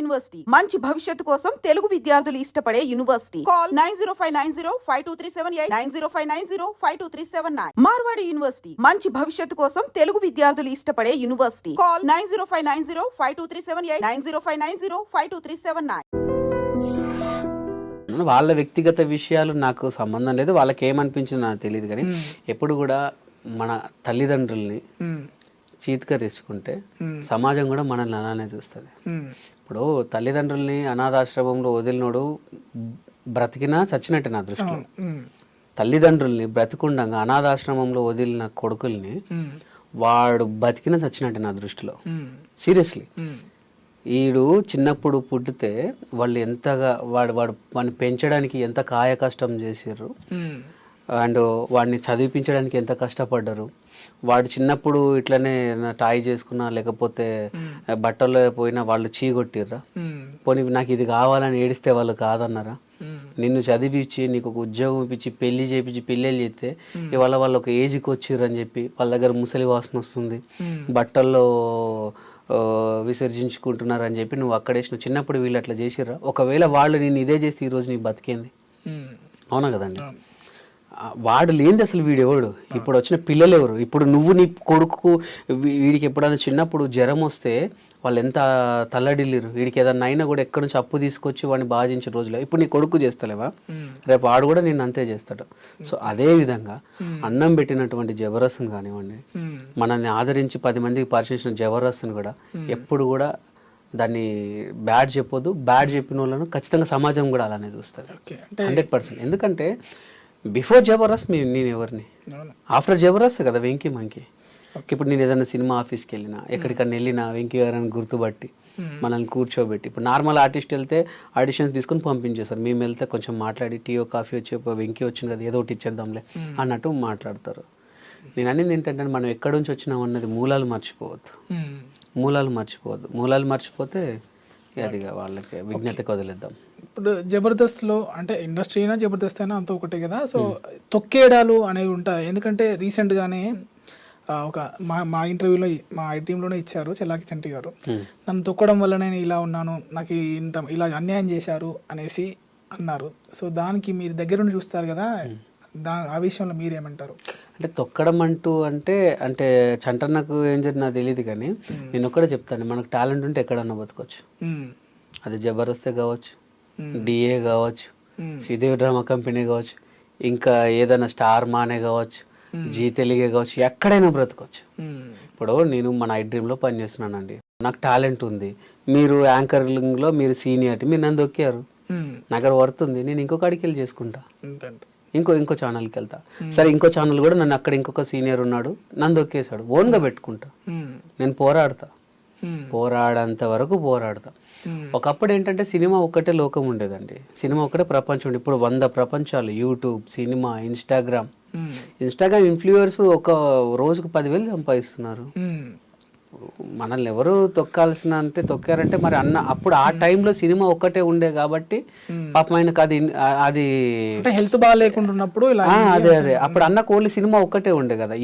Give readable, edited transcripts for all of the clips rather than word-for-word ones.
University మంచి భవిష్యత్తు కోసం తెలుగు విద్యార్థులు ఇష్టపడే యూనివర్సిటీ. కాల్ 9059052378 9059052379. మార్వాడి యూనివర్సిటీ మంచి భవిష్యత్తు కోసం తెలుగు విద్యార్థులు ఇష్టపడే యూనివర్సిటీ. కాల్ 9059052378 9059052379. వాళ్ళ వ్యక్తిగత విషయాలు నాకు సంబంధం లేదు, వాళ్ళకి ఏమనిపించింది నాకు తెలియదు. కానీ ఎప్పుడు కూడా మన తల్లిదండ్రుల్ని చీత్కరించుకుంటే సమాజం కూడా మనల్ని అలానే చూస్తుంది. ఇప్పుడు తల్లిదండ్రుల్ని అనాథాశ్రమంలో వదిలినోడు బ్రతికినా చచ్చినట్టే నా దృష్టిలో. తల్లిదండ్రుల్ని బ్రతికుండగా అనాథాశ్రమంలో వదిలిన కొడుకుల్ని వాడు బతికినా చచ్చినట్టే నా దృష్టిలో. సీరియస్లీ, వీడు చిన్నప్పుడు పుట్టితే వాళ్ళు ఎంతగా వాడిని పెంచడానికి ఎంత కాయ కష్టం చేసారు, అండ్ వాడిని చదివించడానికి ఎంత కష్టపడ్డారు. వాడు చిన్నప్పుడు ఇట్లనే టాయ్ చేసుకున్నా లేకపోతే బట్టల్లో పోయినా వాళ్ళు చీగొట్టిర్రా, పోనీ నాకు ఇది కావాలని ఏడిస్తే వాళ్ళు కాదన్నారా? నిన్ను చదివించి నీకు ఒక ఉద్యోగం ఇప్పించి పెళ్లి చేయించి పెళ్ళిళ్ళు చేస్తే ఇవాళ వాళ్ళు ఒక ఏజ్కి వచ్చిర్రు అని చెప్పి వాళ్ళ దగ్గర ముసలి వాసన వస్తుంది, బట్టల్లో విసర్జించుకుంటున్నారు అని చెప్పి నువ్వు అక్కడేసిన చిన్నప్పుడు వీళ్ళు అట్లా చేసిర్రా? ఒకవేళ వాళ్ళు నేను ఇదే చేస్తే ఈరోజు నీకు బతికేంది? అవునా కదండి? వాడు లేనిది అసలు వీడు ఎవడు? ఇప్పుడు వచ్చిన పిల్లలు ఎవరు? ఇప్పుడు నువ్వు నీ కొడుకు వీడికి ఎప్పుడైనా చిన్నప్పుడు జ్వరం వస్తే వాళ్ళు ఎంత తల్లడిల్లిరు, వీడికి ఏదన్నా అయినా కూడా ఎక్కడి నుంచి అప్పు తీసుకొచ్చి వాడిని బాధించిన రోజులు. ఇప్పుడు నీ కొడుకు చేస్తలేవా? రేపు వాడు కూడా నేను అంతే చేస్తాడు. సో అదే విధంగా అన్నం పెట్టినటువంటి జబర్దస్త్ని కానివ్వండి, మనల్ని ఆదరించి 10 మందికి పరిచయించిన జబర్దస్త్ని కూడా ఎప్పుడు కూడా దాన్ని బ్యాడ్ చెప్పొద్దు. బ్యాడ్ చెప్పిన వాళ్ళను ఖచ్చితంగా సమాజం కూడా అలానే చూస్తుంది 100%. ఎందుకంటే బిఫోర్ జబర్దస్త్ నేను ఎవరిని, ఆఫ్టర్ జబర్దస్త్ కదా వెంకీ మంకీ. ఇప్పుడు నేను ఏదైనా సినిమా ఆఫీస్కి వెళ్ళినా ఎక్కడికన్నా వెళ్ళినా వెంకీ గారిని గుర్తుపట్టి మనల్ని కూర్చోబెట్టి, ఇప్పుడు నార్మల్ ఆర్టిస్ట్ వెళ్తే ఆడిషన్స్ తీసుకుని పంపించేస్తారు, మేము వెళ్తే కొంచెం మాట్లాడి టీయో కాఫీ వచ్చి వెంకీ వచ్చింది కదా ఏదో ఒకటి ఇచ్చేద్దాంలే అన్నట్టు మాట్లాడతారు. నేను అనేది ఏంటంటే మనం ఎక్కడి నుంచి వచ్చినాం అన్నది మూలాలు మర్చిపోవద్దు. మూలాలు మర్చిపోతే అదిగా వాళ్ళకి విజ్ఞతకు వదిలేద్దాం. ఇప్పుడు జబర్దస్త్లో అంటే ఇండస్ట్రీ అయినా జబర్దస్త్ అయినా అంత ఒకటే కదా. సో తొక్కేయడాలు అనేవి ఉంటాయి. ఎందుకంటే రీసెంట్గానే ఒక మా ఇంటర్వ్యూలో మా టీంలోనే ఇచ్చారు చెల్లాకి చంటి గారు, నన్ను తొక్కడం వల్ల నేను ఇలా ఉన్నాను, నాకు ఇలా అన్యాయం చేశారు అనేసి అన్నారు. సో దానికి మీరు దగ్గరుండి చూస్తారు కదా, ఆ విషయంలో మీరేమంటారు? అంటే తొక్కడం అంటే చంటన్నకు ఏం జరిగింది నాకు తెలియదు, కానీ నేను ఒక్కడే చెప్తాను, మనకు టాలెంట్ ఉంటే ఎక్కడన్నా బతకొచ్చు. అది జబర్దస్తే కావచ్చు, డిఏ కావచ్చు, శ్రీదేవి డ్రామా కంపెనీ కావచ్చు, ఇంకా ఏదైనా స్టార్ మానే కావచ్చు, జీ తెలుగే కావచ్చు, ఎక్కడైనా బ్రతకొచ్చు. ఇప్పుడు నేను మన ఐ-డ్రీమ్లో పనిచేస్తున్నానండి, నాకు టాలెంట్ ఉంది, మీరు యాంకరింగ్లో మీరు సీనియారిటీ, మీరు నన్ను దొక్కారు, నాకు వర్త్ ఉంది, నేను ఇంకొక అడికి వెళ్ళి చేసుకుంటా, ఇంకో ఛానల్కి వెళ్తా. సరే ఇంకో ఛానల్ కూడా నన్ను అక్కడ ఇంకొక సీనియర్ ఉన్నాడు నన్ను దొక్కేశాడు, ఓన్గా పెట్టుకుంటా, నేను పోరాడేంత వరకు పోరాడతా. ఒకప్పుడు ఏంటంటే సినిమా ఒక్కటే లోకం ఉండేదండి, సినిమా ఒక్కటే ప్రపంచం ఉండే. ఇప్పుడు 100 ప్రపంచాలు, యూట్యూబ్, సినిమా, ఇన్స్టాగ్రామ్ ఇన్ఫ్లుయర్స్ ఒక రోజుకు 10,000 సంపాదిస్తున్నారు. మనల్ని ఎవరు తొక్కారంటే మరి అప్పుడు ఆ టైంలో సినిమా ఒక్కటే ఉండే కాబట్టి పాపం ఆయనకు అది హెల్త్ బాగా లేకుంటున్నప్పుడు అదే అప్పుడు అన్నకు ఓన్లీ సినిమా ఒక్కటే ఉండే కదా.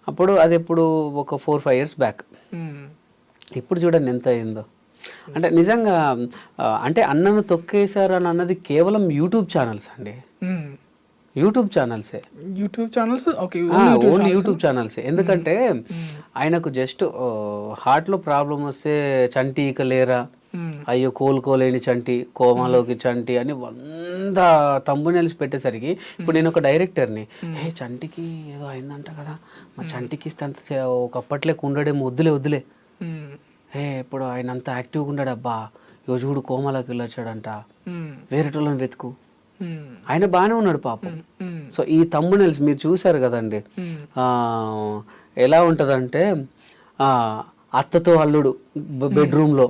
అప్పుడు అది ఎప్పుడు ఒక 4-5 years బ్యాక్. ఇప్పుడు చూడండి ఎంత అయిందో. అంటే నిజంగా అంటే అన్నను తొక్కేశారు అని అన్నది కేవలం యూట్యూబ్ ఛానల్స్ అండి, యూట్యూబ్ ఛానల్సే, ఓన్లీ యూట్యూబ్ ఛానల్సే. ఎందుకంటే ఆయనకు జస్ట్ హార్ట్లో ప్రాబ్లం వస్తే చంటి ఇక లేరా, అయ్యో కోలుకోలేని చంటి, కోమాలోకి చంటి అని 100 తంబునెల్స్ పెట్టేసరికి ఇప్పుడు నేను ఒక డైరెక్టర్ని, చంటికి ఏదో అయిందంట కదా, మా చంటికి ఇస్తే అంత ఒకప్పట్లేక ఉండడేమో, వద్దులే ఇప్పుడు ఆయన అంత యాక్టివ్గా ఉన్నాడు, అబ్బా ఈరోజు కూడా కోమాలోకి వెళ్ళొచ్చాడంట, వేరేటోళ్ళని వెతుకు, ఆయన బాగానే ఉన్నాడు పాపం. సో ఈ థంబ్నెయిల్స్ మీరు చూసారు కదండి, ఎలా ఉంటదంటే అత్తతో అల్లుడు బెడ్రూమ్ లో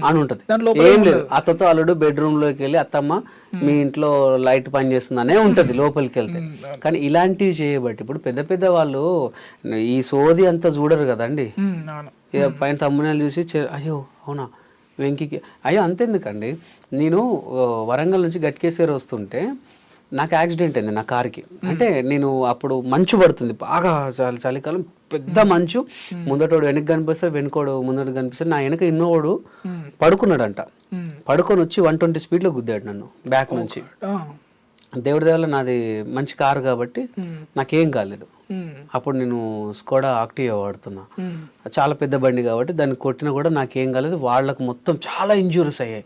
అని ఉంటది, ఏం లేదు, అత్తతో అల్లుడు బెడ్రూమ్ లోకి వెళ్ళి అత్తమ్మ మీ ఇంట్లో లైట్ పని చేస్తుందనే ఉంటది లోపలికి వెళ్తే. కానీ ఇలాంటివి చేయబట్టి ఇప్పుడు పెద్ద వాళ్ళు ఈ సోది అంతా చూడరు కదండి, పైన థంబ్నెయిల్ చూసి అయ్యో అవునా వెంకీకి అయ్యో అంతెందుకండి. నేను వరంగల్ నుంచి గట్కేశ్వర వస్తుంటే నాకు యాక్సిడెంట్ అయింది నా కార్కి. అంటే నేను అప్పుడు మంచు పడుతుంది బాగా, చలికాలం, పెద్ద మంచు. ముందటోడు వెనక్కి కనిపిస్తాడు, వెనుకోడు ముందట కనిపిస్తాడు. నా వెనక ఇన్నోడు పడుకున్నాడంట. పడుకొని వచ్చి 120 స్పీడ్లో గుద్దాడు నన్ను బ్యాక్ నుంచి. దేవుడి దేవల్ల నాది మంచి కారు కాబట్టి నాకేం కాలేదు. అప్పుడు నేను స్కోడా ఆక్టివా వాడుతున్నా, చాలా పెద్ద బండి కాబట్టి దాన్ని కొట్టినా కూడా నాకేం కాలేదు. వాళ్ళకు మొత్తం చాలా ఇంజూరీస్ అయ్యాయి.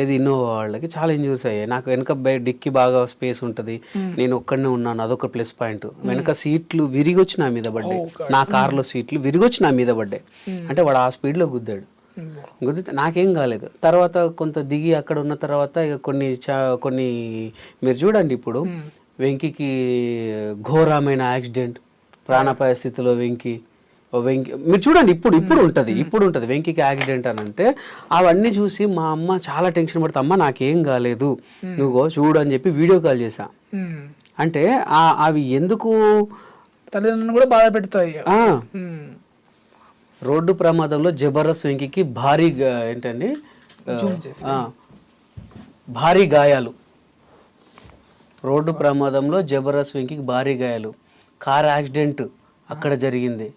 ఏది ఇన్నోవా వాళ్ళకి చాలా ఇంజూరీస్ అయ్యాయి. నాకు వెనక డిక్కి బాగా స్పేస్ ఉంటుంది, నేను ఒక్కడనే ఉన్నాను, అదొక ప్లస్ పాయింట్. వెనక సీట్లు విరిగొచ్చి నా మీద పడ్డాయి, నా కార్లో సీట్లు విరిగొచ్చి నా మీద పడ్డాయి. అంటే వాడు ఆ స్పీడ్లో గుద్దాడు. గుద్దితే నాకేం కాలేదు. తర్వాత కొంత దిగి అక్కడ ఉన్న తర్వాత ఇక కొన్ని మీరు చూడండి, ఇప్పుడు వెంకీకి ఘోరమైన యాక్సిడెంట్, ప్రాణాపాయ స్థితిలో వెంకీ మీరు చూడండి, ఇప్పుడు ఉంటుంది వెంకీకి యాక్సిడెంట్ అని అంటే అవన్నీ చూసి మా అమ్మ చాలా టెన్షన్ పడుతుంది. అమ్మ నాకేం కాలేదు, నువ్వు చూడు అని చెప్పి వీడియో కాల్ చేశా. అంటే అవి ఎందుకు తల్లిదండ్రులను కూడా బాధ పెడతాయి. రోడ్డు ప్రమాదంలో జబర్దస్త్ వెంకీకి భారీ గాయాలు. రోడ్డు ప్రమాదంలో జబర్దస్త్ వెంకీకి భారీ గాయాలు, కార్ యాక్సిడెంట్ అక్కడ జరిగింది.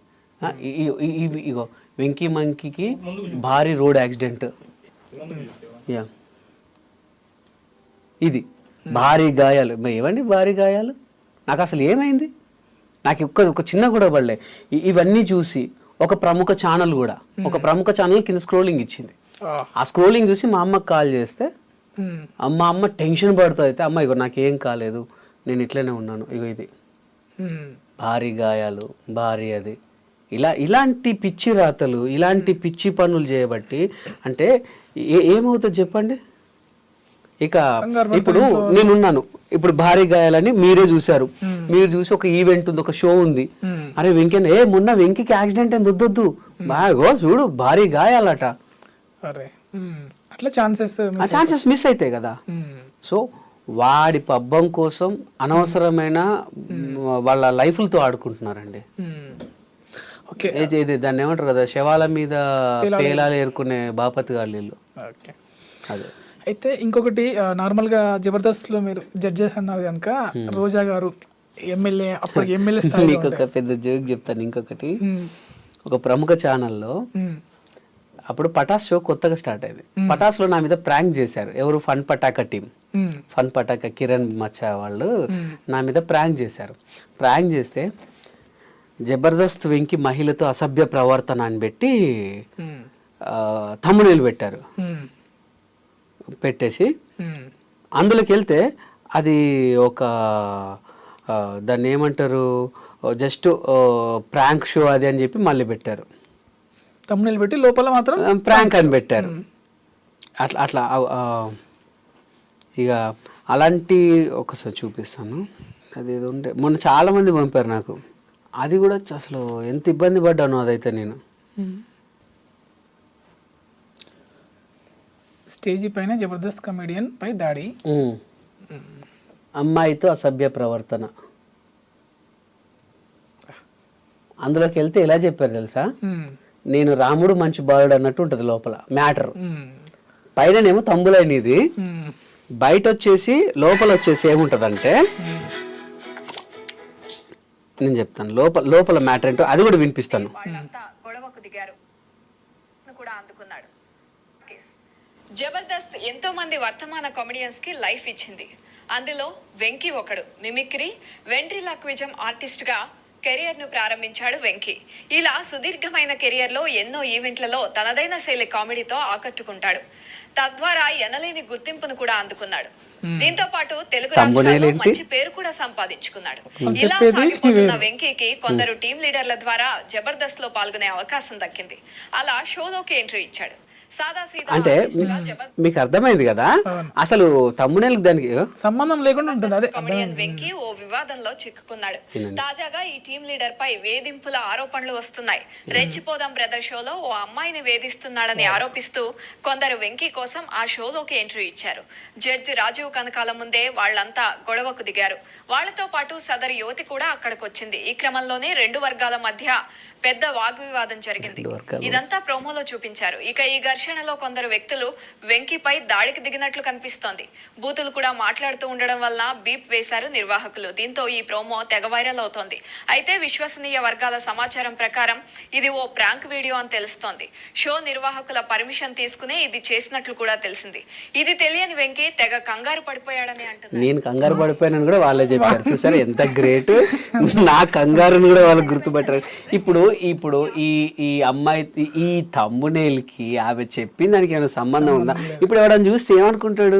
ఇగో వెంకీ మంకీకి భారీ రోడ్ యాక్సిడెంట్. ఇది భారీ గాయాలు. ఏమండి భారీ గాయాలు? నాకు అసలు ఏమైంది? నాకు ఒక చిన్న కూడా పడలే. ఇవన్నీ చూసి ఒక ప్రముఖ ఛానల్ కింద స్క్రోలింగ్ ఇచ్చింది. ఆ స్క్రోలింగ్ చూసి మా అమ్మకి కాల్ చేస్తే మా అమ్మ టెన్షన్ పడుతూ అయితే, అమ్మ ఇగో నాకేం కాలేదు, నేను ఇట్లనే ఉన్నాను, ఇగో ఇది భారీ గాయాలు, భారీ అది. ఇలాంటి పిచ్చి రాతలు, ఇలాంటి పిచ్చి పనులు చేయబట్టి అంటే ఏమవుతుంది చెప్పండి. ఇక ఇప్పుడు నేనున్నాను, ఇప్పుడు భారీ గాయాలని మీరే చూసారు, మీరు చూసి ఒక ఈవెంట్ ఉంది, ఒక షో ఉంది, అరే వెంకీ మొన్న వెంకీకి యాక్సిడెంట్ అయింది, వద్దొద్దు బాగో చూడు భారీ గాయాలట. అట్లా ఛాన్సెస్ మిస్ అవుతాయి కదా. సో వాడి పబ్బం కోసం అనవసరమైన వాళ్ళ లైఫ్లతో ఆడుకుంటున్నారండి. దాన్ని ఏమంటారు కదా, శవాల మీద పేలాలు ఏరుకునే బాపతి గాళ్ళు. అదే. అయితే ఇంకొకటి, నార్మల్గా జబర్దస్త్లో మీరు జడ్జెస్ అన్నారు కనుక, రోజా గారు ఎమ్మెల్యే, అప్పుడు ఎమ్మెల్యే స్థాయి. నీకు ఒక పెద్ద జోక్ చెప్తాను. ఇంకొకటి, ఒక ప్రముఖ ఛానల్లో అప్పుడు పటాస్ షో కొత్తగా స్టార్ట్ అయింది. పటాస్లో నా మీద ప్రాంక్ చేశారు. ఎవరు? Fun Pataka team, fun Pataka Kiran మచ్చా వాళ్ళు నా మీద ప్రాంక్ చేశారు. ప్రాంక్ చేస్తే జబర్దస్త్ వెంకీ మహిళతో అసభ్య ప్రవర్తన అని పెట్టి థంబ్నెయిల్ పెట్టారు. పెట్టేసి అందులోకి వెళ్తే అది ఒక దాన్ని ఏమంటారు, జస్ట్ ప్రాంక్ షో అది అని చెప్పి మళ్ళీ పెట్టారు. థంబ్నెయిల్ పెట్టి లోపల మాత్రం ప్రాంక్ అని పెట్టారు. అట్లా ఇక అలాంటి ఒకసారి చూపిస్తాను. అది ఏదో ఉంటే మొన్న చాలా మంది పంపారు నాకు. అది కూడా అసలు ఎంత ఇబ్బంది పడ్డాను అదైతే నేను. స్టేజీ పైన జబర్దస్త్ కమెడియన్ పై దాడి, అమ్మాయితో అసభ్య ప్రవర్తన. అందులోకి వెళ్తే ఎలా చెప్పారు తెలుసా, నేను రాముడు మంచి బాలుడు అన్నట్టు ఉంటుంది లోపల మ్యాటర్. పైననేమో తంబులైన ఇది, బయట వచ్చేసి లోపల వచ్చేసి ఏముంటదంటే, నేను చెప్తాను లోపల మ్యాటర్ ఏంటో అది కూడా వినిపిస్తాను. జబర్దస్త్ ఎంతో మంది వర్తమాన కామెడియన్స్ కి లైఫ్ ఇచ్చింది. అందులో వెంకీ ఒకడు. మిమిక్రీ, వెంట్రిలాక్విజం ఆర్టిస్ట్ గా కెరియర్ ను ప్రారంభించాడు వెంకీ. ఇలా సుదీర్ఘమైన కెరియర్ లో ఎన్నో ఈవెంట్లలో తనదైన శైలి కామెడీతో ఆకట్టుకుంటాడు. తద్వారా ఎనలేని గుర్తింపును కూడా అందుకున్నాడు. దీంతో పాటు తెలుగు రాష్ట్రాల్లో మంచి పేరు కూడా సంపాదించుకున్నాడు. ఇలా సాగిపోతున్న వెంకీకి కొందరు టీం లీడర్ల ద్వారా జబర్దస్త్ లో పాల్గొనే అవకాశం దక్కింది. అలా షోలోకి ఎంట్రీ ఇచ్చాడు. అంటే మీకు అర్థమైంది కదా, అసలు థంబ్నెయిల్ దానికి సంబంధం లేకుండా ఉంటుంది. కమెడియన్ వెంకీ ఓ వివాదంలో చిక్కుకున్నాడు. తాజాగా ఈ టీం లీడర్ పై వేధింపుల ఆరోపణలు వస్తున్నాయి. రెచ్చిపోదాం బ్రదర్ షోలో ఓ అమ్మాయిని వేధిస్తున్నాడని ఆరోపిస్తూ కొందరు వెంకీ కోసం ఆ షోలోకి ఎంట్రీ ఇచ్చారు. జడ్జి రాజీవ్ కనకాల ముందే వాళ్లంతా గొడవకు దిగారు. వాళ్లతో పాటు సదరు యువతి కూడా అక్కడికి వచ్చింది. ఈ క్రమంలోనే రెండు వర్గాల మధ్య పెద్ద వాగ్వివాదం జరిగింది. ఇదంతా ప్రోమోలో చూపించారు. ఇక ఈ ఘర్షణలో కొందరు వ్యక్తులు వెంకీపై దాడికి దిగినట్లు కనిపిస్తోంది. బూతులు కూడా మాట్లాడుతూ ఉండడం వల్ల బీప్ వేశారు నిర్వాహకులు. దీంతో ఈ ప్రోమో తెగ వైరల్ అవుతోంది. అయితే విశ్వసనీయ వర్గాల సమాచారం ప్రకారం ఇది ఓ ప్రాంక్ వీడియో అని తెలుస్తోంది. షో నిర్వాహకుల పర్మిషన్ తీసుకునే ఇది చేసినట్లు కూడా తెలిసింది. ఇది తెలియని వెంకీ తెగ కంగారు పడిపోయాడని అంటున్నారు. నేను కంగారు పడిపోయానని కూడా వాళ్ళే చెప్పారు. చూసారా ఎంత గ్రేట్, నా కంగారుని కూడా వాళ్ళు గుర్తుపెట్టారు. ఇప్పుడు ఇప్పుడు ఈ అమ్మాయి ఈ తమ్మునేల్కి ఆమె చెప్పింది దానికి ఏమైనా సంబంధం ఉందా? ఇప్పుడు ఎవడని చూస్తే ఏమనుకుంటాడు?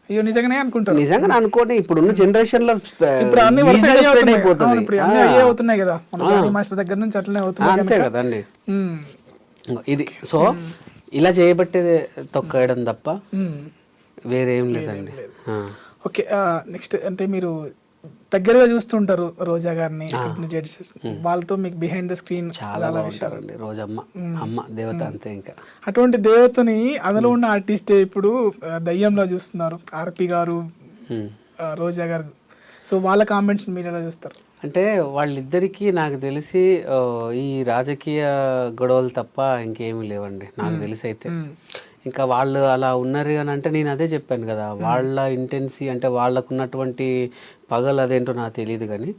అయ్యో నిజంగానే అనుకుంటారు. నిజంగా అనుకోండి, ఇప్పుడున్న జనరేషన్ లో ఇప్పుడు అన్ని వరుసగా spread అయిపోతుంది. ఇప్పుడు అన్ని అయ్యే అవుతున్నాయి కదా, మన జానీ మాస్టర్ దగ్గర నుంచి అట్లనే అవుతున్నాయి. అంతే కదండి. ఇది సో ఇలా చేయబట్టే తొక్కడం తప్ప వేరేం లేదండి. ఓకే, నెక్స్ట్ అంటే మీరు దగ్గరగా చూస్తుంటారు రోజా గారిని, వాళ్ళతో మీకు బిహైండ్ ద స్క్రీన్ చాలా బాగుంటారండి. రోజమ్మ అమ్మ దేవత అంతే. ఇంకా అటువంటి దేవతని అందులో ఉన్న ఆర్టిస్టే ఇప్పుడు దయ్యంలో చూస్తున్నారు, ఆర్పి గారు, రోజా గారు. సో వాళ్ళ కామెంట్స్ మీరు ఎలా చూస్తారు? అంటే వాళ్ళిద్దరికీ నాకు తెలిసి ఈ రాజకీయ గొడవలు తప్ప ఇంకేమీ లేవండి నాకు తెలిసి. అయితే ఇంకా వాళ్ళు అలా ఉన్నారు అని అంటే నేను అదే చెప్పాను కదా, వాళ్ళ ఇంటెన్సీ అంటే వాళ్ళకు ఉన్నటువంటి పగలు అదేంటో నాకు తెలియదు. కానీ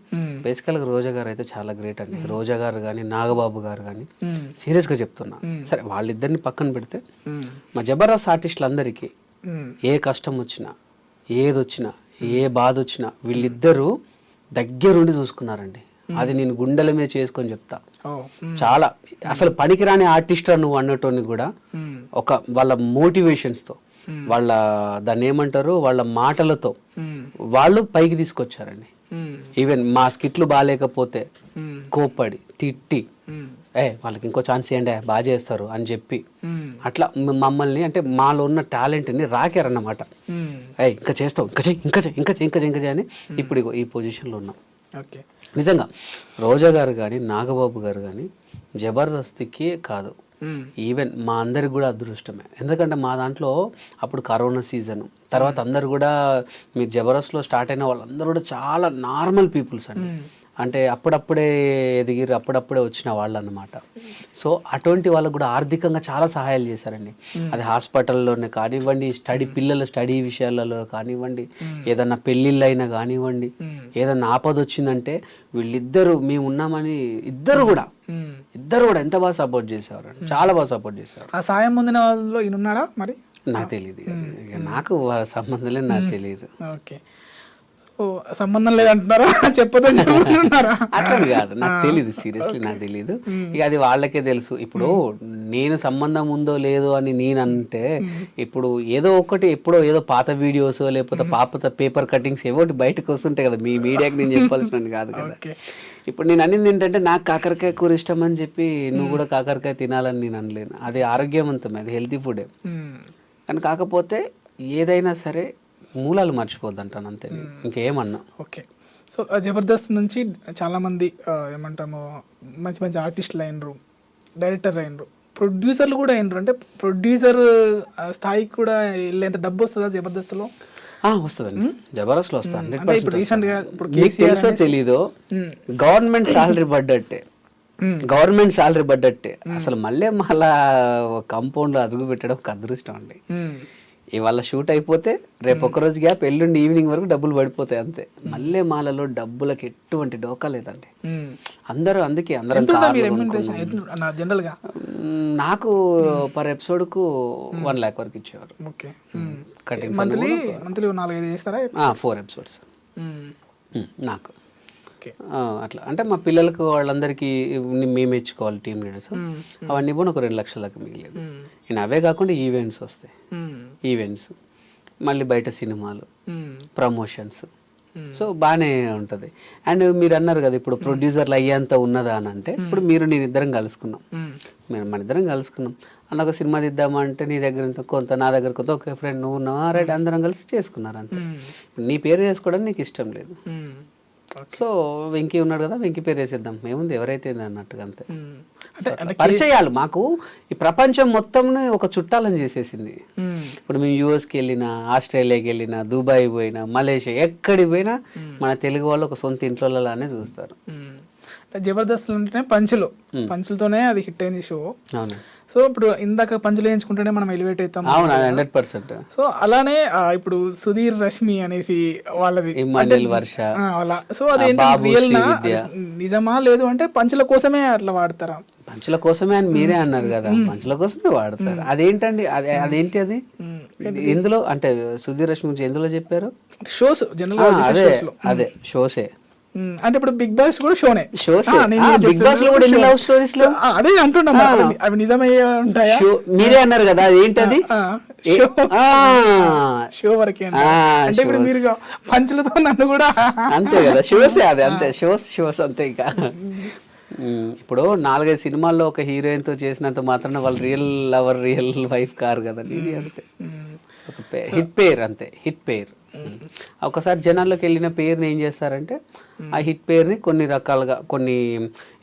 బేసికల్గా రోజా గారు అయితే చాలా గ్రేట్ అండి. రోజా గారు కానీ నాగబాబు గారు కానీ సీరియస్గా చెప్తున్నా. సరే వాళ్ళిద్దరిని పక్కన పెడితే మా జబర్దస్త్ ఆర్టిస్టులందరికీ ఏ కష్టం వచ్చినా ఏదొచ్చినా ఏ బాధ వచ్చినా వీళ్ళిద్దరూ దగ్గరుండి చూసుకున్నారండి. అది నేను గుండెల మీద చేసుకొని చెప్తా. చాలా అసలు పనికిరాని ఆర్టిస్ట్ నువ్వు అన్నటోని కూడా ఒక వాళ్ళ మోటివేషన్స్తో, వాళ్ళ దాన్ని ఏమంటారు, వాళ్ళ మాటలతో వాళ్ళు పైకి తీసుకొచ్చారండి. ఈవెన్ మా స్కిట్లు బాగాలేకపోతే కోప్పడి తిట్టి వాళ్ళకి ఇంకో ఛాన్స్ ఇవ్వండి బాగా చేస్తారు అని చెప్పి అట్లా మమ్మల్ని అంటే మాలో ఉన్న టాలెంట్ని రాకారన్నమాట. ఇంకా చేస్తావు, ఇంకా చేయి, ఇంకా చేయి, ఇంకా చేయి, ఇంకా చేయి, ఇంకా చేయి అని ఇప్పుడు ఈ పొజిషన్లో ఉన్నాం. ఓకే, నిజంగా రోజా గారు కానీ నాగబాబు గారు కానీ జబర్దస్త్కి కాదు, ఈవెన్ మా అందరికి కూడా అదృష్టమే. ఎందుకంటే మా దాంట్లో అప్పుడు కరోనా సీజన్ తర్వాత అందరు కూడా మీరు జబర్దస్త్లో స్టార్ట్ అయిన వాళ్ళందరూ కూడా చాలా నార్మల్ పీపుల్స్ అండి. అంటే అప్పుడప్పుడే ఎదిగిరు, అప్పుడప్పుడే వచ్చిన వాళ్ళు అన్నమాట. సో అటువంటి వాళ్ళకు కూడా ఆర్థికంగా చాలా సహాయాలు చేశారండి. అది హాస్పిటల్లోనే కానివ్వండి, పిల్లల స్టడీ విషయాలలో కానివ్వండి, ఏదన్నా పెళ్ళిళ్ళు అయినా కానివ్వండి, ఏదన్నా ఆపద వచ్చిందంటే వీళ్ళిద్దరూ మేము ఉన్నామని ఇద్దరు కూడా ఎంత బాగా సపోర్ట్ చేసేవారు, చాలా బాగా సపోర్ట్ చేసేవారు. ఆ సాయం పొందిన వాళ్ళలో ఈయన ఉన్నాడా మరి? నాకు తెలియదు, నాకు వాళ్ళ సంబంధం లేదు, నాకు తెలియదు. ఓకే, సంబంధం లేదంటున్నారా? చెప్పదంటున్నారా? అట్లని కాదు, నాకు తెలియదు, సీరియస్లీ నాకు తెలియదు. ఇక అది వాళ్ళకే తెలుసు. ఇప్పుడు నేను సంబంధం ఉందో లేదో అని నేను అంటే ఇప్పుడు ఏదో ఒకటి ఎప్పుడో ఏదో పాత వీడియోస్ లేకపోతే పాత పేపర్ కటింగ్స్ ఏవోటి బయటకు వస్తుంటాయి కదా, మీ మీడియాకి నేను చెప్పాల్సిన కాదు కదా. ఇప్పుడు నేను అనింది ఏంటంటే నాకు కాకరకాయ కూర ఇష్టం అని చెప్పి నువ్వు కూడా కాకరకాయ తినాలని నేను అనలేను. అది ఆరోగ్యవంతమే, అది హెల్తీ ఫుడే. కానీ కాకపోతే ఏదైనా సరే మూలాలు మర్చిపోద్దు అంటాను అంతే, ఇంకేమన్నా. ఓకే, సో జబర్దస్త్ నుంచి చాలామంది ఏమంటాము మంచి మంచి ఆర్టిస్టులు అయినరు, డైరెక్టర్ అయినరు, ప్రొడ్యూసర్లు కూడా అయినరు. అంటే ప్రొడ్యూసర్ స్థాయికి కూడా వెళ్ళేంత డబ్బు వస్తుందా జబర్దస్త్లో? వస్తుందండి, జబర్దస్త్లో వస్తుంది. తెలుసో తెలీదో గవర్నమెంట్ సాలరీ పడ్డట్టే, గవర్నమెంట్ సాలరీ పడ్డట్టే. అసలు మళ్ళీ కంపౌండ్లో అదుగు పెట్టడం ఒక అదృష్టం అండి. ఇవాళ షూట్ అయిపోతే రేపు ఒక్కరోజు గ్యాప్, ఎల్లుండి ఈవినింగ్ వరకు డబ్బులు పడిపోతాయి అంతే. మల్లె మాలలో డబ్బులకి ఎటువంటి డోకా లేదండి. అందరూ అందుకే అందరం నాకు పర్ ఎపిసోడ్ కు 1 lakh వరకు ఇచ్చేవారు. కటింగ్ 4 ఎపిసోడ్స్ నాకు అట్లా. అంటే మా పిల్లలకు వాళ్ళందరికీ మేము ఇచ్చుకోవాలి టీమ్ లీడర్స్, అవన్నీ కూడా ఒక 2 లక్షలకు మిగిలేదు. నేను అవే కాకుండా ఈవెంట్స్ వస్తాయి, ఈవెంట్స్ మళ్ళీ బయట సినిమాలు, ప్రమోషన్స్. సో బాగానే ఉంటుంది. అండ్ మీరు అన్నారు కదా ఇప్పుడు ప్రొడ్యూసర్లు అయ్యేంత ఉన్నదా అని అంటే, ఇప్పుడు నేను ఇద్దరం కలుసుకున్నాం, మన ఇద్దరం కలుసుకున్నాం అన్న ఒక సినిమా తీద్దామంటే నీ దగ్గర ఇంత కొంత, నా దగ్గర కొంత, ఒక ఫ్రెండ్ నువ్వు ఉన్నావా, రైట్ అందరం కలిసి చేసుకున్నారు అంతే. నీ పేరు చేసుకోవడానికి నీకు ఇష్టం లేదు, సో వెంకీ ఉన్నాడు కదా వెంకీ పేరు వేసేద్దాం, ఏముంది ఎవరైతే అన్నట్టుగా అంతే. పరిచయాలు మాకు ఈ ప్రపంచం మొత్తం ఒక చుట్టాలని చేసేసింది. ఇప్పుడు మేము యూఎస్కి వెళ్ళినా, ఆస్ట్రేలియాకి వెళ్ళినా, దుబాయ్ పోయినా, మలేషియా ఎక్కడికి పోయినా మన తెలుగు వాళ్ళు ఒక సొంత ఇంట్లోలానే చూస్తారు. జబర్దస్త్ అంటేనే పంచులతోనే అది హిట్ అయింది షో. అవును సో ఇప్పుడు ఇందాక పంచులు వేయించుకుంటేనే మనం ఎలివేట్ అవుతాం. అవును 100%. సో అలానే ఇప్పుడు సుధీర్ రష్మి అనేసి వాళ్ళది ఇమ్మాన్యుయల్ వర్ష అలా. సో అదేంటి రియల్ నా నిజమా లేదు అంటే పంచుల కోసమే అట్లా వాడతారా? పంచుల కోసమే అని మీరే అన్నారు కదా, పంచుల కోసమే వాడతారు. అదేంటండి అదేంటి అది ఎందులో అంటే సుధీర్ రష్మి గురించి ఎందులో చెప్పారు? షోస్ జనరల్ అదే షోసే. అంటే ఇప్పుడు బిగ్ బాస్ కూడా షోనే. బిగ్ బాస్ లో కూడా ఎన్ని లవ్ స్టోరీస్ లో అదే అంటున్నా, అవి నిజమయ్యే ఉంటాయా? మీరే అన్నారు కదా అదేంటది షో వరకే అంటే ఇప్పుడు మీరు పంచులతో నన్ను కూడా అంతే కదా షోసే అది అంతే షోస్ అంతే. ఇంకా ఇప్పుడు 4-5 సినిమాల్లో ఒక హీరోయిన్ తో చేసినంత మాత్రాన వాళ్ళు real lover real wife car కదా. ఇది అంతే హిట్ పేర్, అంతే హిట్ పేర్. ఒకసారి జనాల్లోకి వెళ్ళిన పేరుని ఏం చేస్తారంటే ఆ హిట్ పేరుని కొన్ని రకాలుగా కొన్ని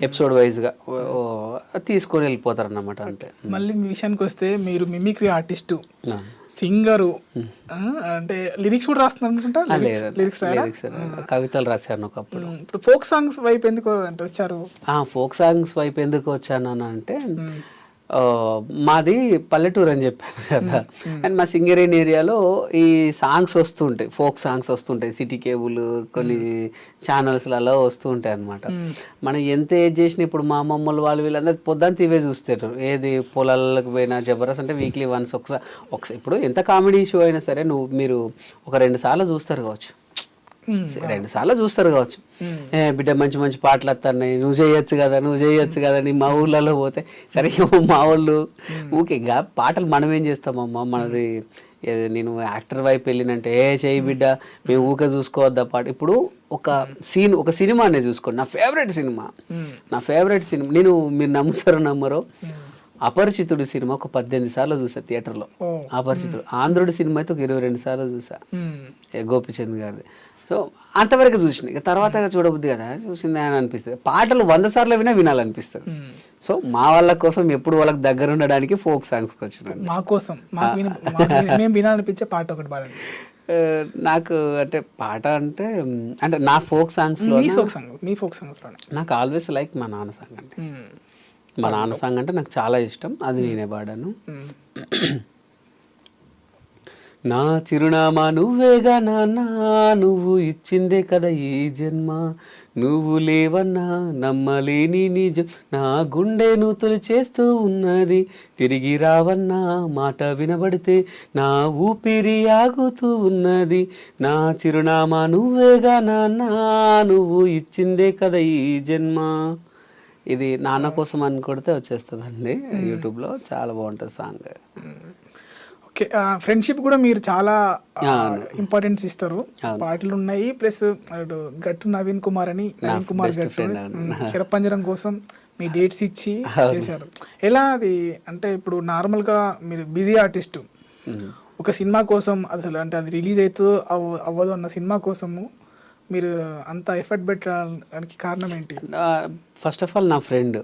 ఎపిసోడ్ వైజ్గా తీసుకొని వెళ్ళిపోతారు అన్నమాట అంతే. మళ్ళీ మీ విషయానికి వస్తే మీరు మిమిక్రీ ఆర్టిస్టు, సింగరు, అంటే లిరిక్స్ కూడా రాస్తున్నారు అనుకుంటా. లిరిక్స్ కవితలు రాశాను ఒకప్పుడు. ఇప్పుడు ఫోక్ సాంగ్స్ వైపు ఎందుకు అంటే వచ్చారు? ఫోక్ సాంగ్స్ వైపు ఎందుకు వచ్చాను అంటే మాది పల్లెటూరు అని చెప్పాను కదా, అండ్ మా సింగరేణి ఏరియాలో ఈ సాంగ్స్ వస్తుంటాయి, ఫోక్ సాంగ్స్ వస్తుంటాయి. సిటీ కేబుల్ కొన్ని ఛానల్స్లలో వస్తూ ఉంటాయి అనమాట. మనం ఎంత ఏజ్ చేసినా ఇప్పుడు మా అమ్మమ్మలు వాళ్ళు వీళ్ళందరూ పొద్దున్న ఇవే చూస్తారు. ఏది పొలాలకు పోయినా జబర్దస్త్ అంటే వీక్లీ వన్స్ ఒకసారి ఇప్పుడు ఎంత కామెడీ షో అయినా సరే మీరు ఒక 2 సార్లు చూస్తారు కావచ్చు, 2 సార్లు చూస్తారు కావచ్చు. బిడ్డ మంచి మంచి పాటలు వస్తున్నాయి, నువ్వు చేయొచ్చు కదా నీ మా ఊర్లలో పోతే. సరే మా వాళ్ళు ఊకే పాటలు మనం ఏం చేస్తామమ్మా, మనది నేను యాక్టర్ వైపు వెళ్ళినంటే చేయి బిడ్డ మేము ఊకే చూసుకోవద్దా పాట. ఇప్పుడు ఒక సినిమానే చూసుకోండి, నా ఫేవరెట్ సినిమా నేను మీరు నమ్మరో అపరిచితుడు సినిమా ఒక 18 సార్లు చూసా థియేటర్లో. అపరిచితుడు ఆంధ్రుడు సినిమా అయితే ఒక 22 సార్లు చూసా, గోపిచంద్ గారిది. సో అంతవరకు చూసిన, ఇక తర్వాత చూడబుద్ది కదా చూసింది అని అనిపిస్తుంది. పాటలు 100 సార్లు వినాలనిపిస్తుంది. సో మా వాళ్ళ కోసం ఎప్పుడు వాళ్ళకి దగ్గర ఉండడానికి ఫోక్ సాంగ్స్కి వచ్చినాను. మా కోసం వినాలనిపించే పాట ఒకటి పాడండి. నాకు అంటే పాట అంటే నా ఫోక్ సాంగ్స్లో నాకు ఆల్వేస్ లైక్ మా నాన్న సాంగ్ అంటే. మా నాన్న సాంగ్ అంటే నాకు చాలా ఇష్టం, అది నేనే పాడాను. నా చిరునామా నువ్వేగా నాన్న, నువ్వు ఇచ్చిందే కదా ఈ జన్మ, నువ్వు లేవన్నా నమ్మలేని నిజం, నా గుండెను తొలిచేస్తూ ఉన్నది, తిరిగి రావన్నా మాట వినబడితే నా ఊపిరి ఆగుతూ ఉన్నది, నా చిరునామా నువ్వేగా నాన్న, నువ్వు ఇచ్చిందే కదా ఈ జన్మ. ఇది నాన్న కోసం అని కొడితే వచ్చేస్తుందండి యూట్యూబ్లో, చాలా బాగుంటుంది సాంగ్. ఓకే, ఫ్రెండ్షిప్ కూడా మీరు చాలా ఇంపార్టెన్స్ ఇస్తారు. పాటలు ఉన్నాయి, ప్లస్ గట్టు నవీన్ కుమార్ గట్టు శరపంజరం కోసం మీ డేట్స్ ఇచ్చి చేశారు. ఎలా అది అంటే ఇప్పుడు నార్మల్గా మీరు బిజీ ఆర్టిస్టు, ఒక సినిమా కోసం అసలు అంటే అది రిలీజ్ అవుతుందో అవ్వదు అన్న సినిమా కోసము మీరు అంత ఎఫర్ట్ పెట్టడానికి కారణం ఏంటి? ఫస్ట్ ఆఫ్ ఆల్ నా ఫ్రెండ్,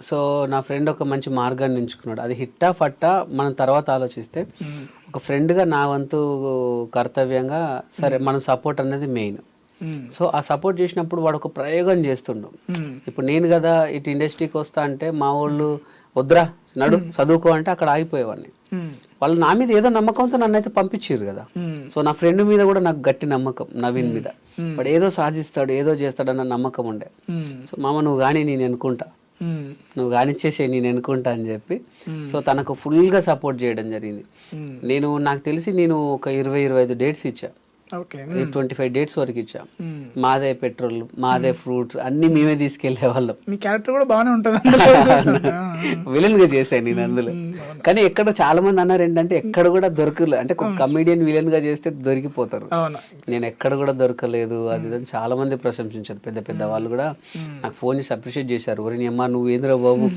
సో నా ఫ్రెండ్ ఒక మంచి మార్గాన్ని ఎంచుకున్నాడు. అది హిట్టా ఫట్టా మనం తర్వాత ఆలోచిస్తే ఒక ఫ్రెండ్గా నా వంతు కర్తవ్యంగా సరే మనం సపోర్ట్ అనేది మెయిన్. సో ఆ సపోర్ట్ చేసినప్పుడు వాడు ఒక ప్రయోగం చేస్తుండు. ఇప్పుడు నేను కదా ఇటు ఇండస్ట్రీకి వస్తా అంటే మా వాళ్ళు వద్దురా నడు చదువుకో అంటే అక్కడ ఆగిపోయేవాడిని. వాళ్ళు నా మీద ఏదో నమ్మకంతో నన్ను అయితే పంపించారు కదా. సో నా ఫ్రెండ్ మీద కూడా నాకు గట్టి నమ్మకం, నవీన్ మీద. వాడు ఏదో సాధిస్తాడు ఏదో చేస్తాడన్న నమ్మకం ఉండే. సో మామ నువ్వు కానీ నేను అనుకుంటా, నువ్వు కానిచ్చేసే నేను అనుకుంటా అని చెప్పి సో తనకు ఫుల్గా సపోర్ట్ చేయడం జరిగింది. నాకు తెలిసి నేను ఒక 20-25 డేట్స్ ఇచ్చా, 25 డేట్స్ వరకు ఇచ్చా. మాదే పెట్రోల్, మాదే ఫ్రూట్స్ అన్ని మేమే తీసుకెళ్లే వాళ్ళం. మీ క్యారెక్టర్ కూడా బాగానే ఉంటుంది, విలన్ గా చేశాను నేను అందులో. కానీ ఎక్కడ చాలా మంది అన్నారు ఏంటంటే ఎక్కడ కూడా దొరకలేదు, అంటే ఒక కమెడియన్ విలన్ గా చేస్తే దొరికిపోతారు. నేను ఎక్కడ కూడా దొరకలేదు అది చాలా మంది ప్రశంసించారు. పెద్ద పెద్ద వాళ్ళు కూడా నాకు ఫోన్ చేసి అప్రిషియేట్ చేశారు. ఒరేని అమ్మా నువ్వు ఏంద్రా బాబు